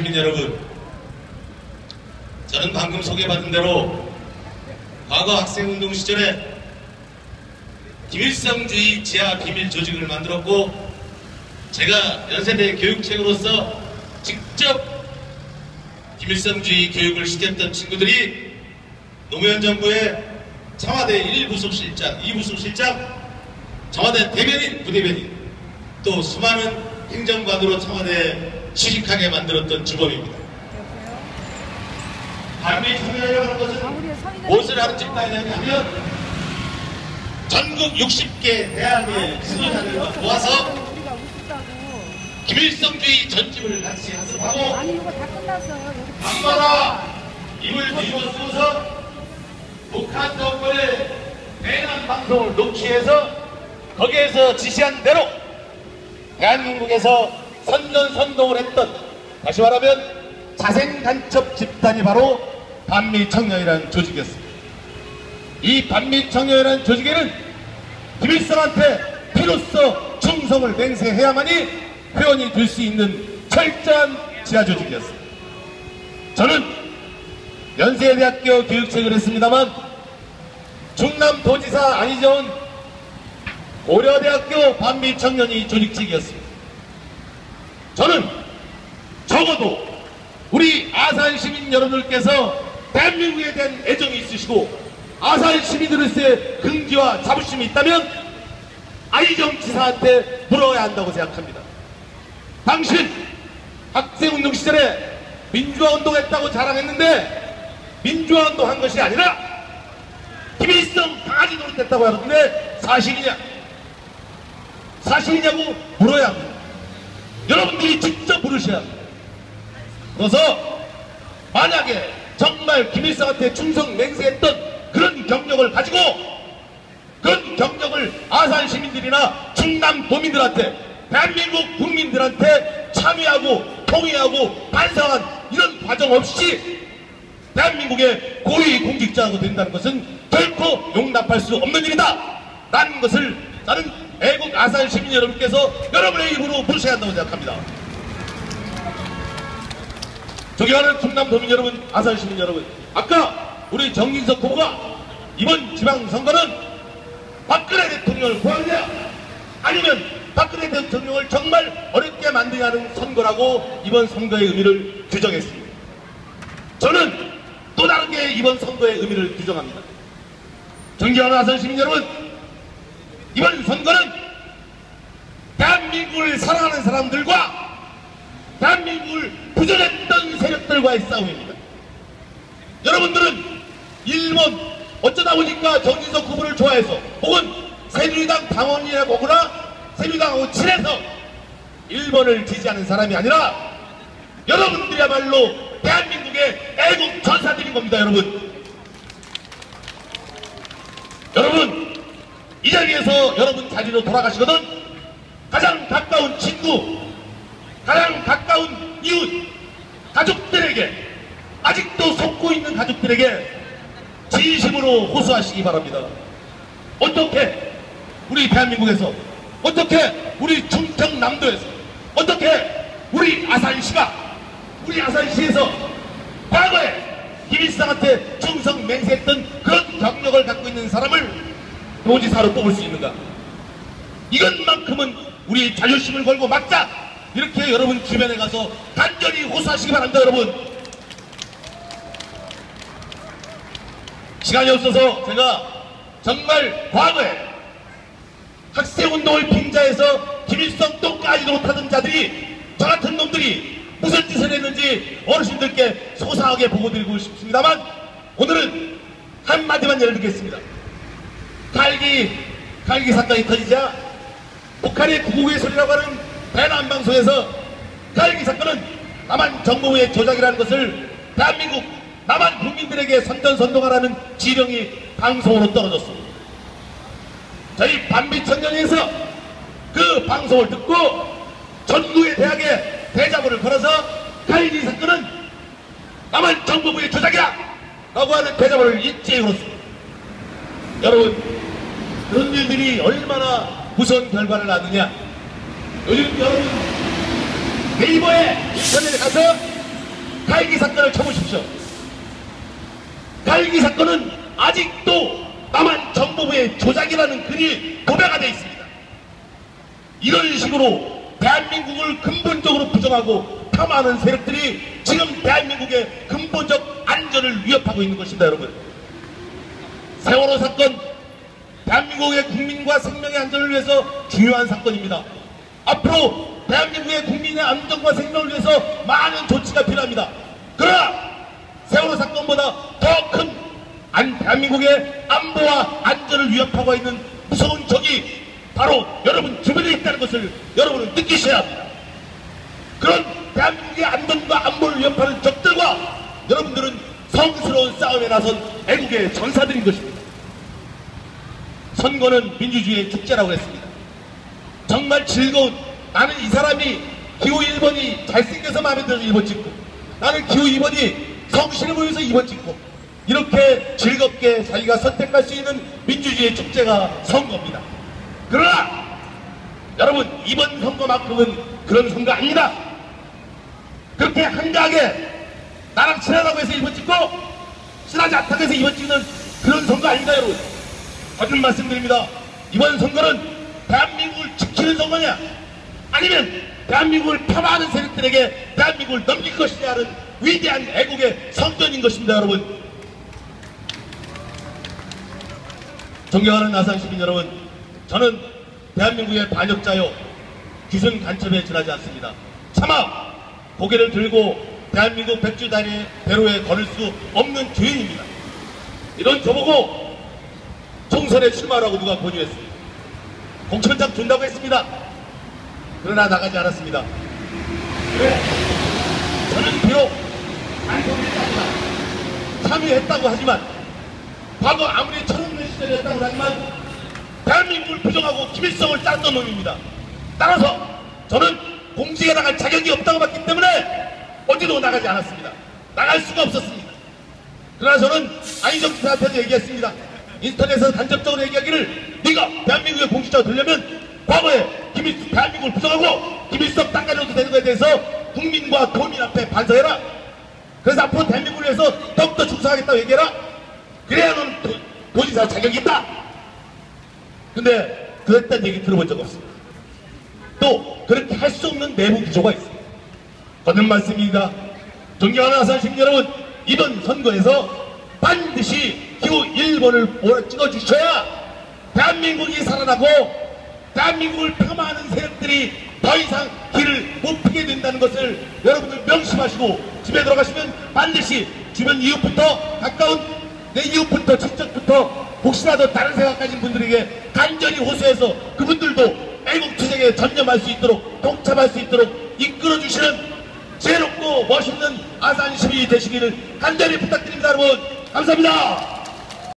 시민 여러분, 저는 방금 소개받은 대로 과거 학생운동 시절에 김일성주의 지하 비밀 조직을 만들었고, 제가 연세대 교육책으로서 직접 김일성주의 교육을 시켰던 친구들이 노무현 정부의 청와대 1부속실장, 2부속실장, 청와대 대변인, 부대변인, 또 수많은 행정관으로 청와대에 취직하게 만들었던 주범입니다. 반미 청년이라고 하는 것은 무엇을 하는 집단이냐 하면 전국 60개 대학의 지도자를 모아서 김일성주의 전집을 같이 학습하고 밤마다 입을 뒤집어 쓰고서 북한 정권의 대남 방송을 녹취해서 거기에서 지시한 대로 대한민국에서 선전선동을 했던, 다시 말하면 자생간첩 집단이 바로 반미청년이라는 조직이었습니다. 이 반미청년이라는 조직에는 김일성한테 피로써 충성을 맹세해야만이 회원이 될 수 있는 철저한 지하조직이었습니다. 저는 연세대학교 교육책을 했습니다만 충남도지사 안희정 고려대학교 반미청년이 조직직이었습니다. 저는 적어도 우리 아산 시민 여러분들께서 대한민국에 대한 애정이 있으시고 아산 시민들로서의 긍지와 자부심이 있다면 안희정 지사한테 물어야 한다고 생각합니다. 당신 학생운동 시절에 민주화운동했다고 자랑했는데 민주화운동 한 것이 아니라 김일성 강아지 노릇했다고 하는데 사실이냐고 물어야 합니다. 여러분들이 직접 물으셔야 합니다. 그래서 만약에 정말 김일성한테 충성 맹세했던 그런 경력을 가지고 그런 경력을 아산 시민들이나 충남 도민들한테, 대한민국 국민들한테 참여하고 통의하고 반성한 이런 과정 없이 대한민국의 고위 공직자가 된다는 것은 결코 용납할 수 없는 일이다 라는 것을 나는 애국 아산 시민 여러분께서 여러분의 입으로 부르셔야 한다고 생각합니다. 존경하는 충남도민 여러분, 아산 시민 여러분, 아까 우리 정진석 후보가 이번 지방선거는 박근혜 대통령을 구하느냐 아니면 박근혜 대통령을 정말 어렵게 만들게 하는 선거라고 이번 선거의 의미를 규정했습니다. 저는 또 다르게 이번 선거의 의미를 규정합니다. 존경하는 아산 시민 여러분, 이번 선거는 대한민국을 사랑하는 사람들과 대한민국을 부정했던 세력들과의 싸움입니다. 여러분들은 일본 어쩌다 보니까 정진석 후보를 좋아해서 혹은 새누리당 당원이라고 하거나 새누리당하고 친해서 일본을 지지하는 사람이 아니라 여러분들이야말로 대한민국의 애국 전사들인 겁니다. 여러분 이 자리에서 여러분 자리로 돌아가시거든 가장 가까운 친구, 가장 가까운 이웃, 가족들에게, 아직도 속고 있는 가족들에게 진심으로 호소하시기 바랍니다. 어떻게 우리 대한민국에서, 어떻게 우리 충청남도에서, 어떻게 우리 아산시에서 과거에 김일성한테 충성 맹세했던 그런 경력을 갖고 있는 사람을 도지사로 뽑을 수 있는가? 이것만큼은 우리 자존심을 걸고 막자! 이렇게 여러분 주변에 가서 간절히 호소하시기 바랍니다. 여러분, 시간이 없어서 제가 정말 과거에 학생운동을 빙자해서 김일성 똥까지 못하던 자들이, 저 같은 놈들이 무슨 짓을 했는지 어르신들께 소상하게 보고드리고 싶습니다만 오늘은 한마디만 예를 들겠습니다. 칼기 사건이 터지자 북한의 구국의 소리라고 하는 대남방송에서 칼기 사건은 남한 정부의 조작이라는 것을 대한민국 남한 국민들에게 선전선동하라는 지령이 방송으로 떨어졌습니다. 저희 반미청년에서 그 방송을 듣고 전국의 대학에 대자보를 걸어서 칼기 사건은 남한 정부의 조작이야! 라고 하는 대자보를 일제히 걸었습니다. 여러분, 그런 일들이 얼마나 무서운 결과를 낳느냐. 요즘 여러분 네이버에 인터넷에 가서 갈기 사건을 쳐보십시오. 갈기 사건은 아직도 남한 정보부의 조작이라는 글이 도배가 되어 있습니다. 이런 식으로 대한민국을 근본적으로 부정하고 폄하하는 세력들이 지금 대한민국의 근본적 안전을 위협하고 있는 것입니다. 여러분, 세월호 사건, 대한민국의 국민과 생명의 안전을 위해서 중요한 사건입니다. 앞으로 대한민국의 국민의 안전과 생명을 위해서 많은 조치가 필요합니다. 그러나 세월호 사건보다 더 큰 대한민국의 안보와 안전을 위협하고 있는 무서운 적이 바로 여러분 주변에 있다는 것을 여러분은 느끼셔야 합니다. 그런 대한민국의 안전과 안보를 위협하는 적들과 여러분들은 성스러운 싸움에 나선 애국의 전사들인 것입니다. 선거는 민주주의의 축제라고 했습니다. 정말 즐거운, 나는 이 사람이 기호 1번이 잘생겨서 마음에 들어서 1번 찍고, 나는 기호 2번이 성실해 보여서 2번 찍고, 이렇게 즐겁게 자기가 선택할 수 있는 민주주의의 축제가 선거입니다. 그러나 여러분, 이번 선거만큼은 그런 선거 아닙니다. 그렇게 한가하게 나랑 친하다고 해서 1번 찍고 친하지 않다고 해서 2번 찍는 그런 선거 아닙니다. 여러분, 거듭 말씀드립니다. 이번 선거는 대한민국을 지키는 선거냐, 아니면 대한민국을 폄하하는 세력들에게 대한민국을 넘길 것이냐는 위대한 애국의 선전인 것입니다. 여러분, 존경하는 아산 시민 여러분, 저는 대한민국의 반역자요 귀순 간첩에 지나지 않습니다. 차마 고개를 들고 대한민국 백주다리 대로에 걸을 수 없는 죄인입니다. 이런 저보고 총선에 출마하라고 누가 권유했습니다. 공천장 준다고 했습니다. 그러나 나가지 않았습니다. 왜? 저는 비록 당선됐습니다. 참여했다고 하지만, 과거 아무리 철없는 시절이었다고 하지만 대한민국을 부정하고 김일성을 짰던 놈입니다. 따라서 저는 공직에 나갈 자격이 없다고 봤기 때문에 어디도 나가지 않았습니다. 나갈 수가 없었습니다. 그러나 저는 안희정 지사한테도 얘기했습니다. 인터넷에서 간접적으로 얘기하기를, 네가 대한민국의 공직자가 되려면 과거에 대한민국을 부정하고 김일성 땅가져도 되는 것에 대해서 국민과 도민 앞에 반성해라. 그래서 앞으로 대한민국을 위해서 더욱더 충성하겠다고 얘기해라. 그래야 너는 도지사 자격이 있다. 근데 그랬다는 얘기 들어본 적 없습니다. 또 그렇게 할 수 없는 내부 구조가 있습니다. 거듭 말씀입니다. 존경하는 아산 시민 여러분, 이번 선거에서 반드시 기호 1번을 찍어주셔야 대한민국이 살아나고 대한민국을 폄하하는 세력들이 더 이상 길을 못 피게 된다는 것을 여러분들 명심하시고, 집에 들어가시면 반드시 주변 이웃부터, 가까운 내 이웃부터, 친척부터 혹시라도 다른 생각 가진 분들에게 간절히 호소해서 그분들도 애국투쟁에 전념할 수 있도록, 동참할 수 있도록 이끌어주시는 지혜롭고 멋있는 아산 시민이 되시기를 간절히 부탁드립니다. 여러분, 감사합니다.